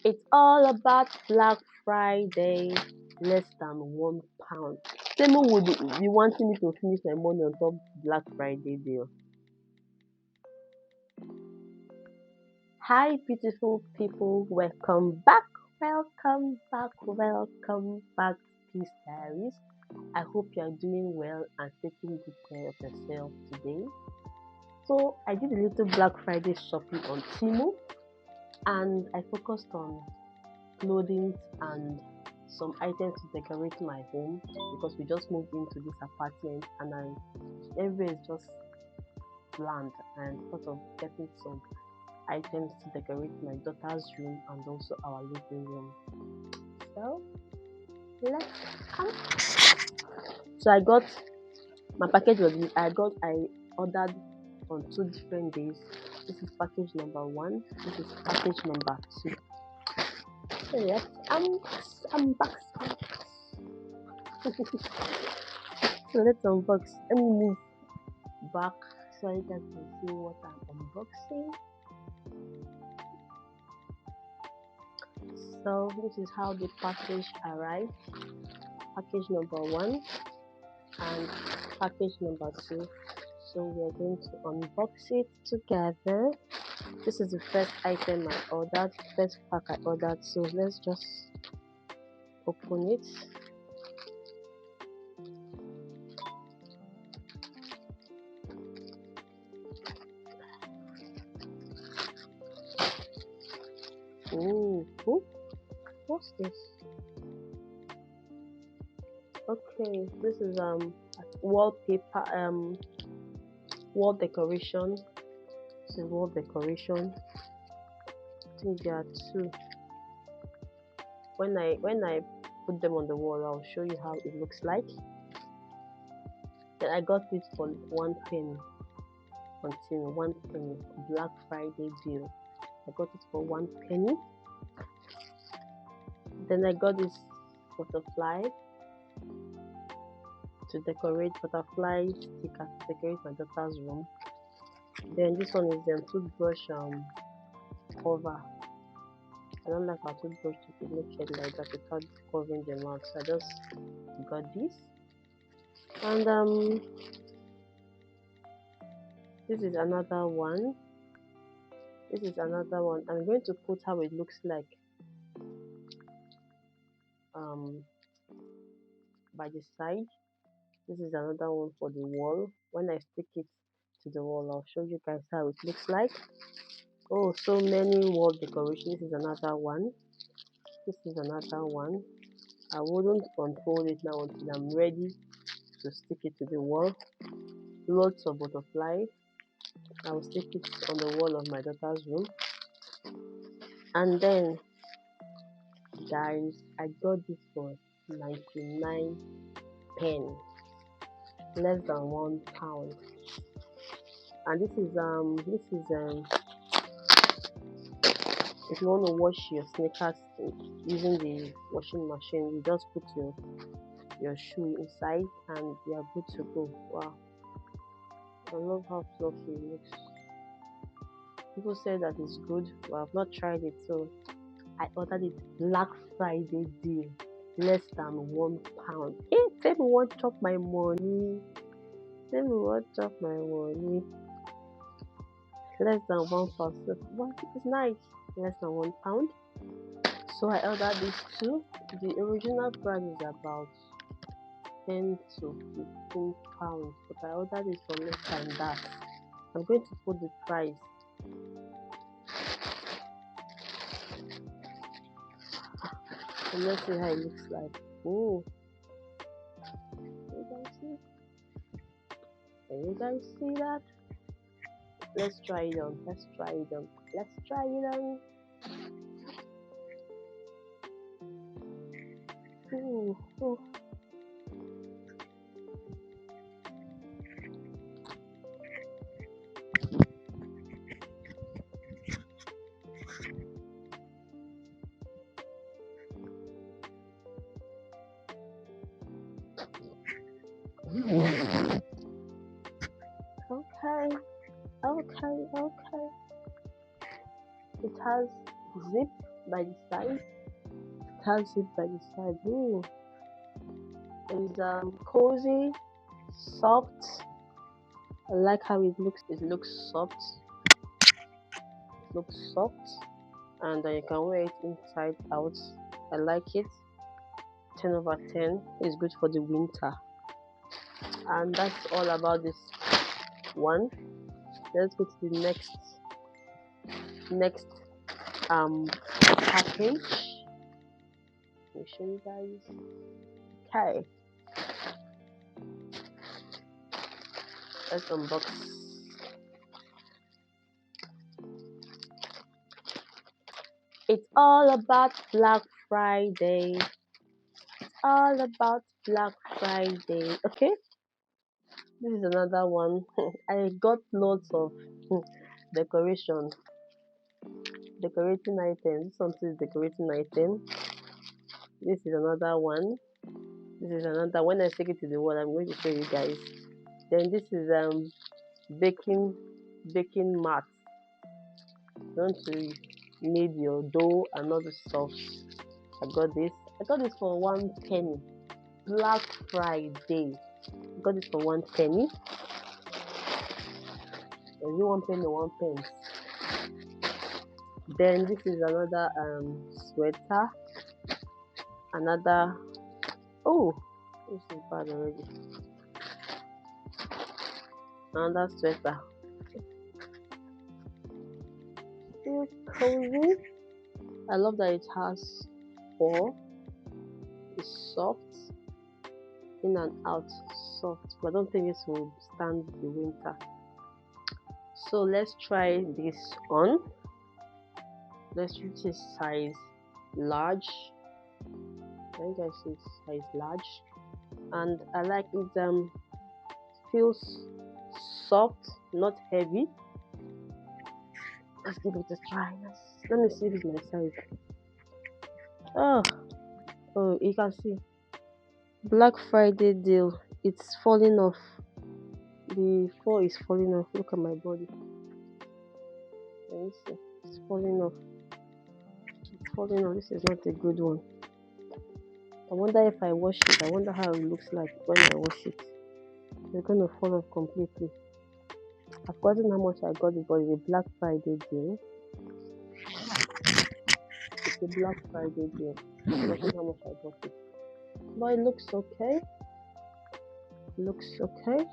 It's all about Black Friday, less than £1. Temu would be wanting me to finish my money on top Black Friday deal. Hi, beautiful people. Welcome back, Peace Diaries. I hope you are doing well and taking good care of yourself today. So, I did a little Black Friday shopping on Temu and I focused on clothing and some items to decorate my home because we just moved into this apartment and everywhere is just bland and thought of getting some items to decorate my daughter's room and also our living room. So let's come. So I ordered on 2 different days. This is package number one. This is package number two. So let's unbox. So let's unbox. Let me move back so you guys can see what I'm unboxing. So this is how the package arrived. Package number one and package number two. So we are going to unbox it together. This is the first item I ordered, first pack I ordered. So let's just open it. Ooh, what's this? Okay, this is wallpaper, wall decoration. This is wall decoration. I think there are two. When I put them on the wall, I'll show you how it looks like. Then I got it for 1 penny until 1 penny Black Friday deal. I got it for 1 penny. Then I got this butterfly to decorate butterfly sticker to decorate my daughter's room. Then this one is the toothbrush cover. I don't like our toothbrush to be naked like that without covering the mouth. So I just got this. And this is another one. This is another one. I'm going to put how it looks like um by the side. This is another one for the wall. When I stick it to the wall, I'll show you guys how it looks like. Oh, so many wall decorations. This is another one. This is another one. I wouldn't unfold it now until I'm ready to stick it to the wall. Lots of butterflies. I will stick it on the wall of my daughter's room. And then, guys, I got this for 99 pence, less than £1. And if you want to wash your sneakers using the washing machine, you just put your shoe inside and you are good to go. Wow, I love how fluffy it looks. People say that it's good, but I've not tried it, so I ordered it Black Friday deal, less than £1. Hey, tell me what chop my money. Tell me what chop my money. Less than £1. What is nice? Less than £1. So I ordered these two. The original price is about 10 to £15, but I ordered it for less than that. I'm going to put the price. And let's see how it looks like. Oh, you guys see? Can you guys see that? Let's try it on. Let's try it on. Let's try it on. Ooh, ooh. Okay, okay, okay. It has zip. by the side. Has it by the side. Ooh, it's cozy, soft. I like how it looks. It looks soft. It looks soft, and you can wear it inside out. I like it. 10/10 is good for the winter, and that's all about this one. Let's go to the next package. Let me show you guys. Okay, let's unbox. It's all about Black Friday. It's all about Black Friday. Okay, this is another one. I got loads of decoration, decorating items. Something decorating item. This is another one. This is another. When I take it to the wall, I'm going to show you guys. Then this is baking mat. Don't you need your dough and all the stuff? I got this. I got this for 1 penny. Black Friday. I got this for 1 penny. Is it 1 penny or 1 pence? Then this is another sweater. Another, oh, this is bad already. Another sweater. Still cozy. I love that it has fur. It's soft, in and out, soft. But I don't think this will stand the winter. So let's try this on. Let's use this size large. You guys see size large, and I like it. Feels soft, not heavy. Let's give it a try. Let me see if it's my size. Oh, you can see Black Friday deal. It's falling off. The fur is falling off. Look at my body. Can you see? It's falling off. It's falling off. This is not a good one. I wonder if I wash it. I wonder how it looks like when I wash it. It's gonna fall off completely. I've forgotten how much I got it, but it's a Black Friday deal. It's a Black Friday deal. I've forgotten how much I got it. But it looks okay. It looks okay.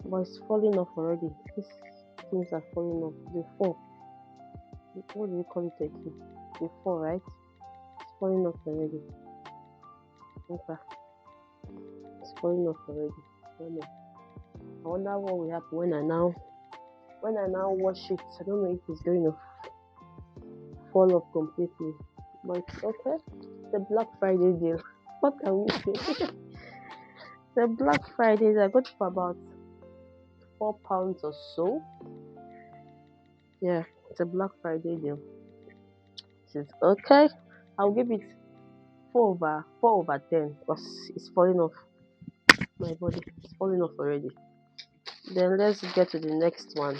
But it's falling off already. These things are falling off. The four. What do you call it again? The four, right? It's falling off already. Okay. It's falling off already. I wonder what will happen when I now wash it. I don't know if it's going to fall off completely. But it's okay. It's a Black Friday deal. What can we say? The Black Fridays I got for about £4 or so. Yeah, it's a Black Friday deal. It's okay. I'll give it 4/10 because it's falling off my body. It's falling off already. Then let's get to the next one.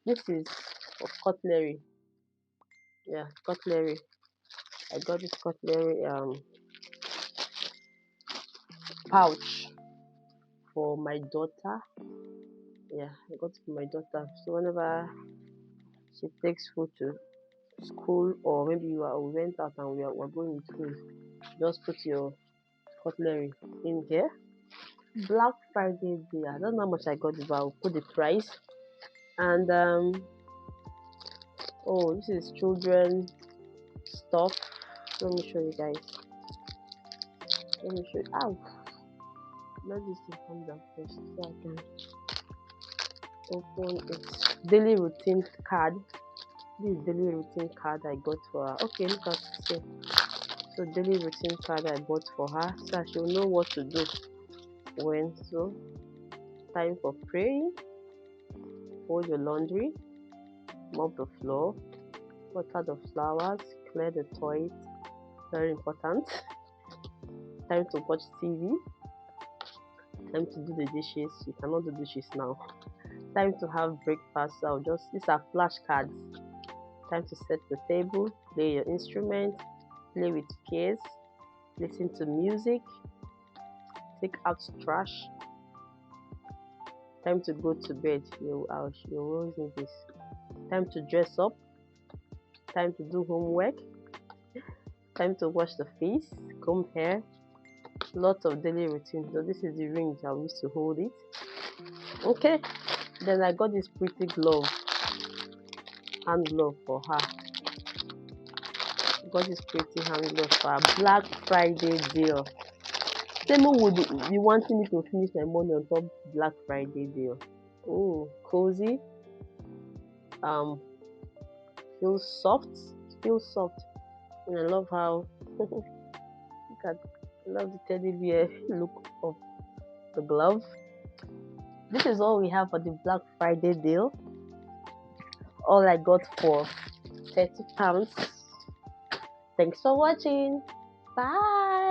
This is for cutlery. Yeah, cutlery. I got this cutlery pouch for my daughter. Yeah, I got it for my daughter. So whenever she takes food to school, or maybe we went out and we're going with food, just put your cutlery in here. Black Friday day. I don't know how much I got it, but I'll put the price. And oh, this is children stuff. Let me show you guys. Let me show you. Ow! Let this thing come down first so I can open it. Daily routine card. This is daily routine card I got for her. Okay, look at it. So daily routine card I bought for her, so she'll know what to do when. So time for praying, fold your laundry, mop the floor, water the flowers, clear the toilet. Very important. Time to watch TV. Time to do the dishes. You cannot do dishes now. Time to have breakfast. These are flashcards. Time to set the table, play your instrument, play with peers, listen to music, take out trash. Time to go to bed. You always need this. Time to dress up. Time to do homework. Time to wash the face, comb hair. Lots of daily routine. So this is the ring I used to hold it. Okay. Then I got this pretty glove, hand glove for her. Got this pretty hand glove for her. Black Friday deal. Temu would be wanting me to finish my money on top Black Friday deal. Oh, cozy. Um, feels soft. Feels soft. And I love how look at I love the teddy bear look of the glove. This is all we have for the Black Friday deal. All I got for £30. Thanks for watching. Bye.